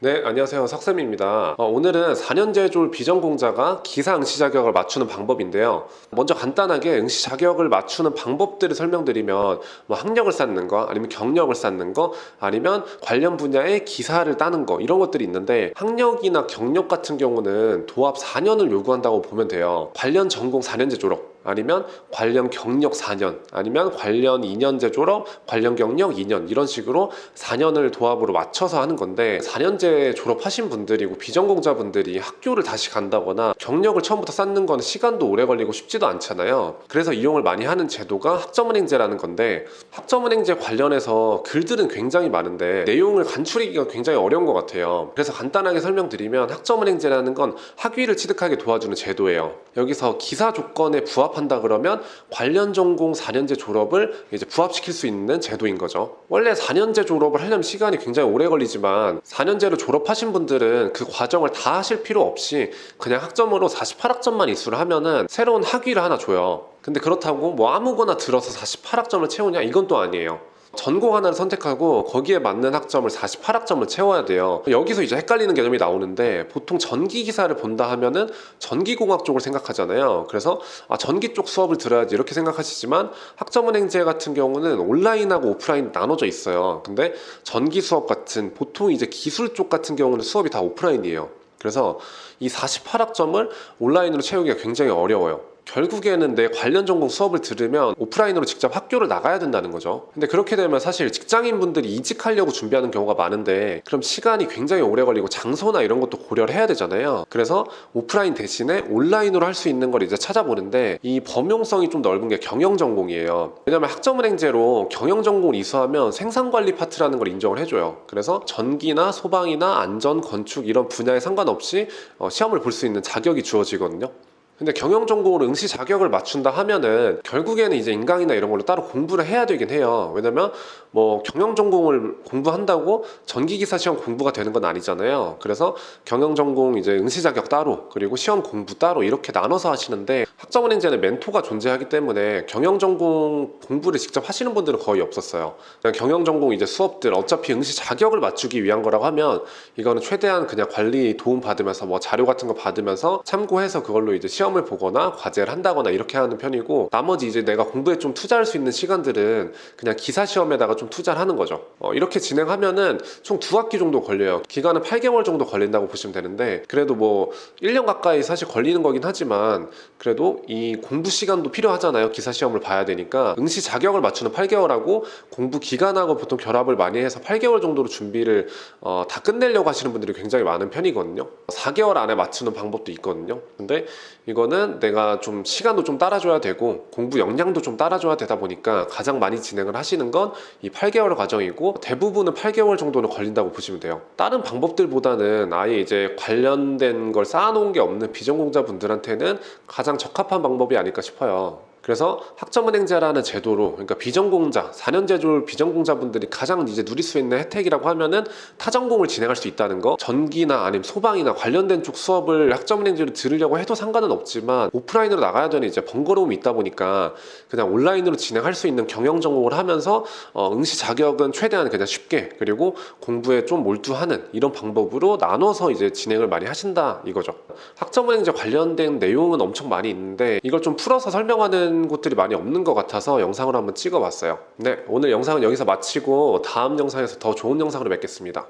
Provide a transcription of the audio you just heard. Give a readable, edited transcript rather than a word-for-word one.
네, 안녕하세요. 석쌤입니다. 오늘은 4년제 졸 비전공자가 기사 응시 자격을 맞추는 방법인데요. 먼저 간단하게 응시 자격을 맞추는 방법들을 설명드리면 뭐 학력을 쌓는 거, 아니면 경력을 쌓는 거, 아니면 관련 분야의 기사를 따는 거 이런 것들이 있는데 학력이나 경력 같은 경우는 도합 4년을 요구한다고 보면 돼요. 관련 전공 4년제 졸업 아니면 관련 경력 4년 아니면 관련 2년제 졸업 관련 경력 2년 이런 식으로 4년을 도합으로 맞춰서 하는 건데 4년제 졸업하신 분들이고 비전공자분들이 학교를 다시 간다거나 경력을 처음부터 쌓는 건 시간도 오래 걸리고 쉽지도 않잖아요. 그래서 이용을 많이 하는 제도가 학점은행제라는 건데 학점은행제 관련해서 글들은 굉장히 많은데 내용을 간추리기가 굉장히 어려운 것 같아요. 그래서 간단하게 설명드리면 학점은행제라는 건 학위를 취득하게 도와주는 제도예요. 여기서 기사 조건에 부합한다 그러면 관련 전공 4년제 졸업을 이제 부합시킬 수 있는 제도인 거죠. 원래 4년제 졸업을 하려면 시간이 굉장히 오래 걸리지만 4년제로 졸업하신 분들은 그 과정을 다 하실 필요 없이 그냥 학점으로 48학점만 이수를 하면은 새로운 학위를 하나 줘요. 근데 그렇다고 뭐 아무거나 들어서 48학점을 채우냐? 이건 또 아니에요. 전공 하나를 선택하고 거기에 맞는 학점을 48학점을 채워야 돼요. 여기서 이제 헷갈리는 개념이 나오는데 보통 전기 기사를 본다 하면은 전기공학 쪽을 생각하잖아요. 그래서 전기 쪽 수업을 들어야지 이렇게 생각하시지만 학점은행제 같은 경우는 온라인하고 오프라인 나눠져 있어요. 근데 전기 수업 같은 보통 이제 기술 쪽 같은 경우는 수업이 다 오프라인이에요. 그래서 이 48학점을 온라인으로 채우기가 굉장히 어려워요. 결국에는 내 관련 전공 수업을 들으면 오프라인으로 직접 학교를 나가야 된다는 거죠. 근데 그렇게 되면 사실 직장인분들이 이직하려고 준비하는 경우가 많은데 그럼 시간이 굉장히 오래 걸리고 장소나 이런 것도 고려를 해야 되잖아요. 그래서 오프라인 대신에 온라인으로 할 수 있는 걸 이제 찾아보는데 이 범용성이 좀 넓은 게 경영전공이에요. 왜냐면 학점은행제로 경영전공을 이수하면 생산관리 파트라는 걸 인정을 해줘요. 그래서 전기나 소방이나 안전, 건축 이런 분야에 상관없이 시험을 볼 수 있는 자격이 주어지거든요. 근데 경영전공으로 응시 자격을 맞춘다 하면은 결국에는 이제 인강이나 이런 걸로 따로 공부를 해야 되긴 해요. 왜냐면 뭐 경영전공을 공부한다고 전기기사 시험 공부가 되는 건 아니잖아요. 그래서 경영전공 이제 응시 자격 따로 그리고 시험 공부 따로 이렇게 나눠서 하시는데 학점은행제는 멘토가 존재하기 때문에 경영전공 공부를 직접 하시는 분들은 거의 없었어요. 그냥 경영전공 이제 수업들 어차피 응시 자격을 맞추기 위한 거라고 하면 이거는 최대한 그냥 관리 도움 받으면서 뭐 자료 같은 거 받으면서 참고해서 그걸로 이제 시험을 보거나 과제를 한다거나 이렇게 하는 편이고 나머지 이제 내가 공부에 좀 투자할 수 있는 시간들은 그냥 기사 시험에다가 좀 투자를 하는 거죠. 이렇게 진행하면은 총 2학기 정도 걸려요. 기간은 8개월 정도 걸린다고 보시면 되는데 그래도 뭐 1년 가까이 사실 걸리는 거긴 하지만 그래도 이 공부 시간도 필요하잖아요. 기사 시험을 봐야 되니까 응시 자격을 맞추는 8개월하고 공부 기간하고 보통 결합을 많이 해서 8개월 정도로 준비를 다 끝내려고 하시는 분들이 굉장히 많은 편이거든요. 4개월 안에 맞추는 방법도 있거든요. 근데 이거는 내가 좀 시간도 좀 따라줘야 되고 공부 역량도 좀 따라줘야 되다 보니까 가장 많이 진행을 하시는 건 이 8개월 과정이고 대부분은 8개월 정도는 걸린다고 보시면 돼요. 다른 방법들보다는 아예 이제 관련된 걸 쌓아놓은 게 없는 비전공자분들한테는 가장 적합한 방법이 아닐까 싶어요. 그래서 학점은행제라는 제도로 그러니까 비전공자 4년제 졸 비전공자분들이 가장 이제 누릴 수 있는 혜택이라고 하면은 타전공을 진행할 수 있다는 거. 전기나 아니면 소방이나 관련된 쪽 수업을 학점은행제로 들으려고 해도 상관은 없지만 오프라인으로 나가야 되는 이제 번거로움이 있다 보니까 그냥 온라인으로 진행할 수 있는 경영 전공을 하면서 응시 자격은 최대한 그냥 쉽게 그리고 공부에 좀 몰두하는 이런 방법으로 나눠서 이제 진행을 많이 하신다 이거죠. 학점은행제 관련된 내용은 엄청 많이 있는데 이걸 좀 풀어서 설명하는 곳들이 많이 없는 것 같아서 영상을 한번 찍어봤어요. 네, 오늘 영상은 여기서 마치고 다음 영상에서 더 좋은 영상으로 뵙겠습니다.